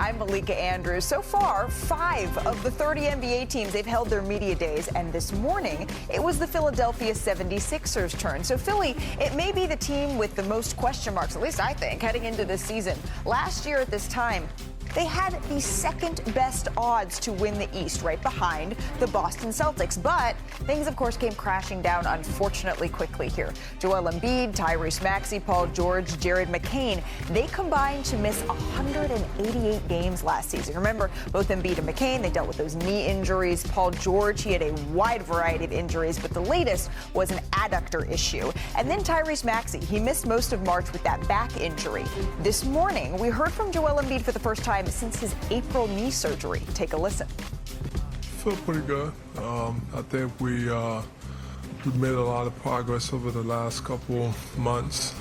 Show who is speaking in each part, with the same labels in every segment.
Speaker 1: I'm Malika Andrews. So far, 5 of the 30 NBA teams, they've held their media days, and this morning, it was the Philadelphia 76ers' turn. So Philly, it may be the team with the most question marks, at least I think, heading into this season. Last year at this time, they had the second best odds to win the East, right behind the Boston Celtics. But things, of course, came crashing down, unfortunately, quickly here. Joel Embiid, Tyrese Maxey, Paul George, Jared McCain, they combined to miss 188 games last season. Remember, both Embiid and McCain, they dealt with those knee injuries. Paul George, he had a wide variety of injuries, but the latest was an adductor issue. And then Tyrese Maxey, he missed most of March with that back injury. This morning, we heard from Joel Embiid for the first time since his April knee surgery. Take a listen.
Speaker 2: Feel pretty good. I think we've made a lot of progress over the last couple months.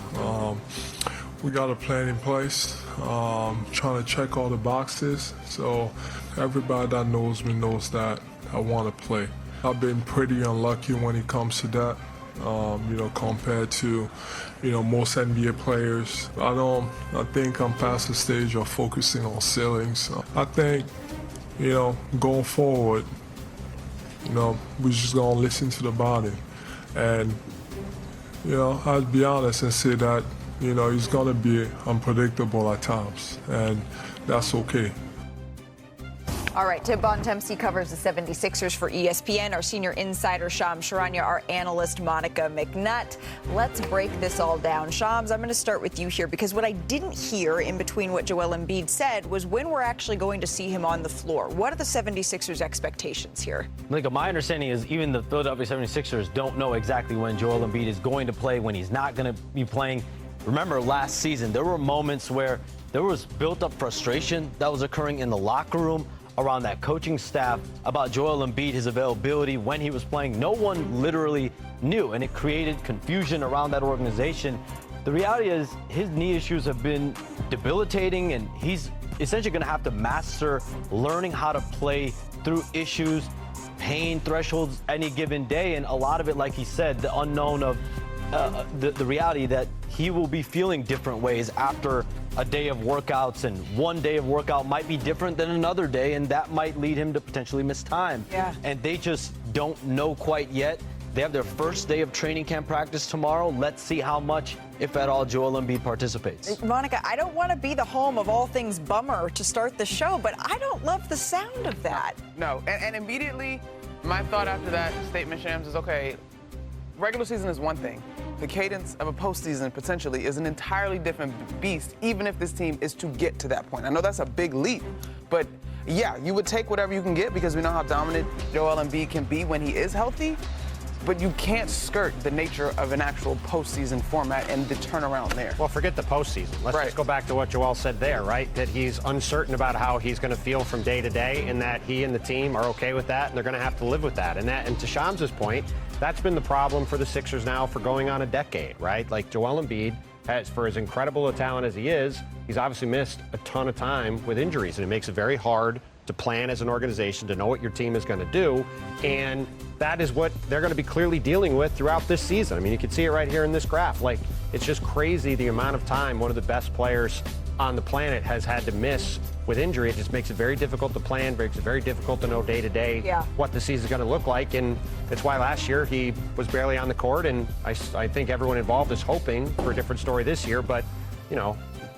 Speaker 2: We got a plan in place, trying to check all the boxes. So everybody that knows me knows that I want to play. I've been pretty unlucky when it comes to that. Compared to, most NBA players. I think I'm past the stage of focusing on ceilings. I think, going forward, we're just going to listen to the body. And, I'll be honest and say that, he's going to be unpredictable at times, and that's okay.
Speaker 1: All right, Tim Bontemps covers the 76ers for ESPN. Our senior insider, Shams Charania, our analyst, Monica McNutt. Let's break this all down. Shams, I'm going to start with you here because what I didn't hear in between what Joel Embiid said was when we're actually going to see him on the floor. What are the 76ers' expectations here?
Speaker 3: Malika, my understanding is even the Philadelphia 76ers don't know exactly when Joel Embiid is going to play, when he's not going to be playing. Remember last season, there were moments where there was built-up frustration that was occurring in the locker room around that coaching staff about Joel Embiid, his availability, when he was playing. No one literally knew, and it created confusion around that organization. The reality is his knee issues have been debilitating, and he's essentially going to have to master learning how to play through issues, pain thresholds any given day, and a lot of it, like he said, the unknown of the reality that he will be feeling different ways after a day of workouts, and one day of workout might be different than another day, and that might lead him to potentially miss time.
Speaker 1: Yeah.
Speaker 3: And they just don't know quite yet. They have their first day of training camp practice tomorrow. Let's see how much, if at all, Joel Embiid participates.
Speaker 1: Monica, I don't want to be the home of all things bummer to start the show, but I don't love the sound of that.
Speaker 4: No, and immediately my thought after that statement, Shams, is okay, regular season is one thing. The cadence of a postseason potentially is an entirely different beast, even if this team is to get to that point. I know that's a big leap, but yeah, you would take whatever you can get because we know how dominant Joel Embiid can be when he is healthy, but you can't skirt the nature of an actual postseason format and the turnaround there.
Speaker 5: Well, forget the postseason. Let's just go back to what Joel said there, right? That he's uncertain about how he's going to feel from day to day, and that he and the team are okay with that, and they're going to have to live with that. And to Shams' point, that's been the problem for the Sixers now for going on a decade, right? Like Joel Embiid has, for as incredible a talent as he is, he's obviously missed a ton of time with injuries, and it makes it very hard to plan as an organization, to know what your team is going to do. And that is what they're going to be clearly dealing with throughout this season. I mean, you can see it right here in this graph. Like, it's just crazy the amount of time one of the best players on the planet has had to miss with injury. It just makes it very difficult to plan, makes it very difficult to know day to day what the season is going to look like. And that's why last year he was barely on the court. And I think everyone involved is hoping for a different story this year. But,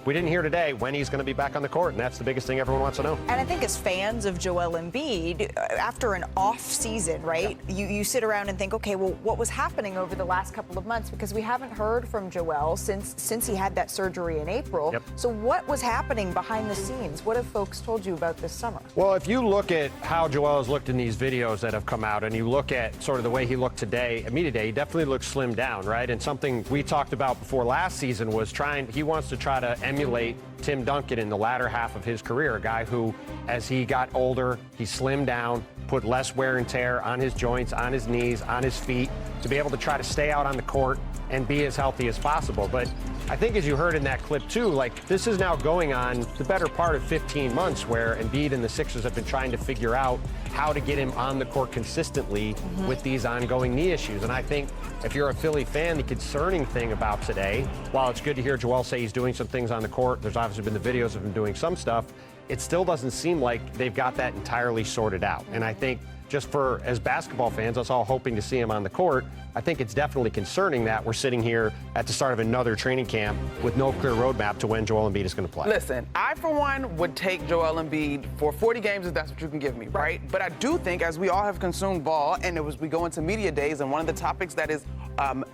Speaker 5: we didn't hear today when he's going to be back on the court, and that's the biggest thing everyone wants to know.
Speaker 1: And I think as fans of Joel Embiid, after an off season, right, you sit around and think, okay, well, what was happening over the last couple of months? Because we haven't heard from Joel since he had that surgery in April. So what was happening behind the scenes? What have folks told you about this summer?
Speaker 5: Well, if you look at how Joel has looked in these videos that have come out, and you look at sort of the way he looked today, he definitely looks slimmed down, right? And something we talked about before last season was he wants to try to emulate Tim Duncan in the latter half of his career, a guy who, as he got older, he slimmed down, put less wear and tear on his joints, on his knees, on his feet, to be able to try to stay out on the court and be as healthy as possible. But I think, as you heard in that clip too, like, this is now going on the better part of 15 months where Embiid and the Sixers have been trying to figure out how to get him on the court consistently with these ongoing knee issues. And I think if you're a Philly fan, the concerning thing about today, while it's good to hear Joel say he's doing some things on the court, there's obviously been the videos of him doing some stuff, it still doesn't seem like they've got that entirely sorted out. And I think just as basketball fans, us all hoping to see him on the court, I think it's definitely concerning that we're sitting here at the start of another training camp with no clear roadmap to when Joel Embiid is going to play.
Speaker 4: Listen, I, for one, would take Joel Embiid for 40 games if that's what you can give me, right? But I do think, as we all have consumed ball, and we go into media days, and one of the topics that is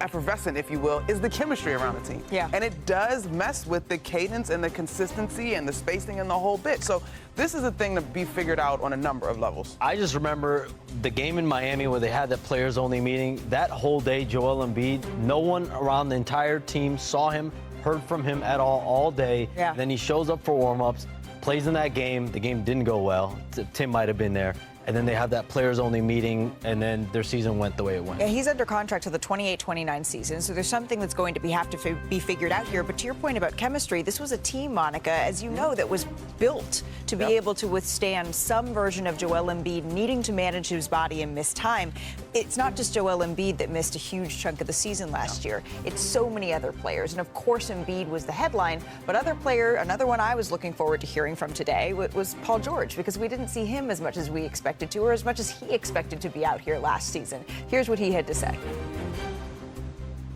Speaker 4: effervescent, if you will, is the chemistry around the team.
Speaker 1: Yeah.
Speaker 4: And it does mess with the cadence and the consistency and the spacing and the whole bit. So this is a thing to be figured out on a number of levels.
Speaker 3: I just remember the game in Miami where they had that players-only meeting. That whole day, Joel Embiid, no one around the entire team saw him, heard from him at all day.
Speaker 1: Yeah.
Speaker 3: Then he shows up for warm-ups, plays in that game. The game didn't go well. Tim might have been there. And then they have that players-only meeting, and then their season went the way it went.
Speaker 1: Yeah, he's under contract to the 28-29 season, so there's something that's going to have to be figured out here. But to your point about chemistry, this was a team, Monica, as you know, that was built to be able to withstand some version of Joel Embiid needing to manage his body and miss time. It's not just Joel Embiid that missed a huge chunk of the season last year. It's so many other players. And, of course, Embiid was the headline. But another one I was looking forward to hearing from today was Paul George, because we didn't see him as much as we expected to, or as much as he expected to be out here last season. Here's what he had to say.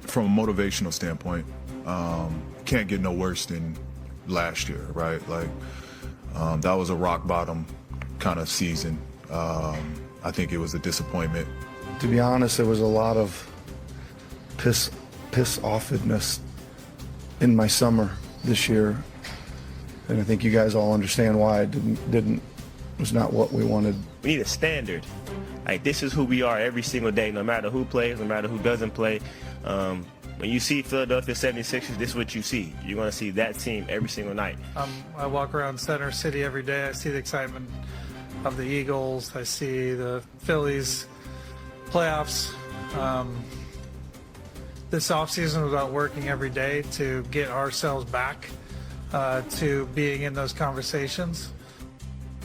Speaker 6: From a motivational standpoint, can't get no worse than last year, right? Like, that was a rock bottom kind of season. I think it was a disappointment.
Speaker 7: To be honest, there was a lot of piss offedness in my summer this year, and I think you guys all understand why it was not what we wanted.
Speaker 8: We need a standard. Like, this is who we are every single day, no matter who plays, no matter who doesn't play. When you see Philadelphia 76ers, this is what you see. You're going to see that team every single night.
Speaker 9: I walk around Center City every day. I see the excitement of the Eagles. I see the Phillies playoffs. This offseason was about working every day to get ourselves back to being in those conversations.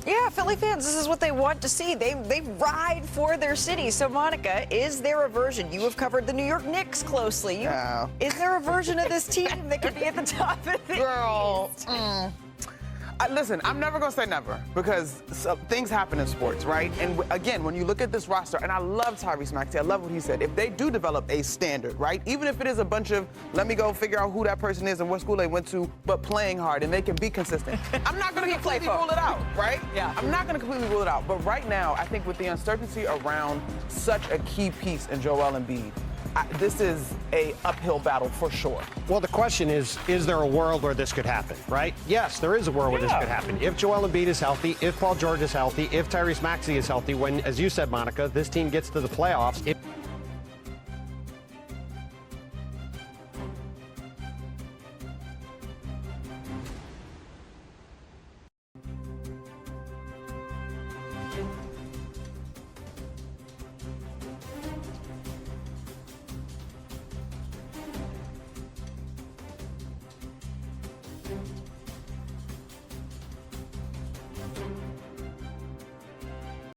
Speaker 1: Yeah, Philly fans, this is what they want to see. They ride for their city. So, Monica, is there a version? You have covered the New York Knicks closely.
Speaker 4: No.
Speaker 1: Is there a version of this team that could be at the top of the
Speaker 4: Girl.
Speaker 1: East?
Speaker 4: Listen, I'm never going to say never, because things happen in sports, right? And again, when you look at this roster, and I love Tyrese Maxey, I love what he said. If they do develop a standard, right, even if it is a bunch of, let me go figure out who that person is and what school they went to, but playing hard, and they can be consistent, I'm not going to completely rule it out, right?
Speaker 1: Yeah.
Speaker 4: I'm not going to completely rule it out. But right now, I think with the uncertainty around such a key piece in Joel Embiid, this is a uphill battle for sure.
Speaker 5: Well, the question is there a world where this could happen, right? Yes, there is a world where this could happen. If Joel Embiid is healthy, if Paul George is healthy, if Tyrese Maxey is healthy, when, as you said, Monica, this team gets to the playoffs,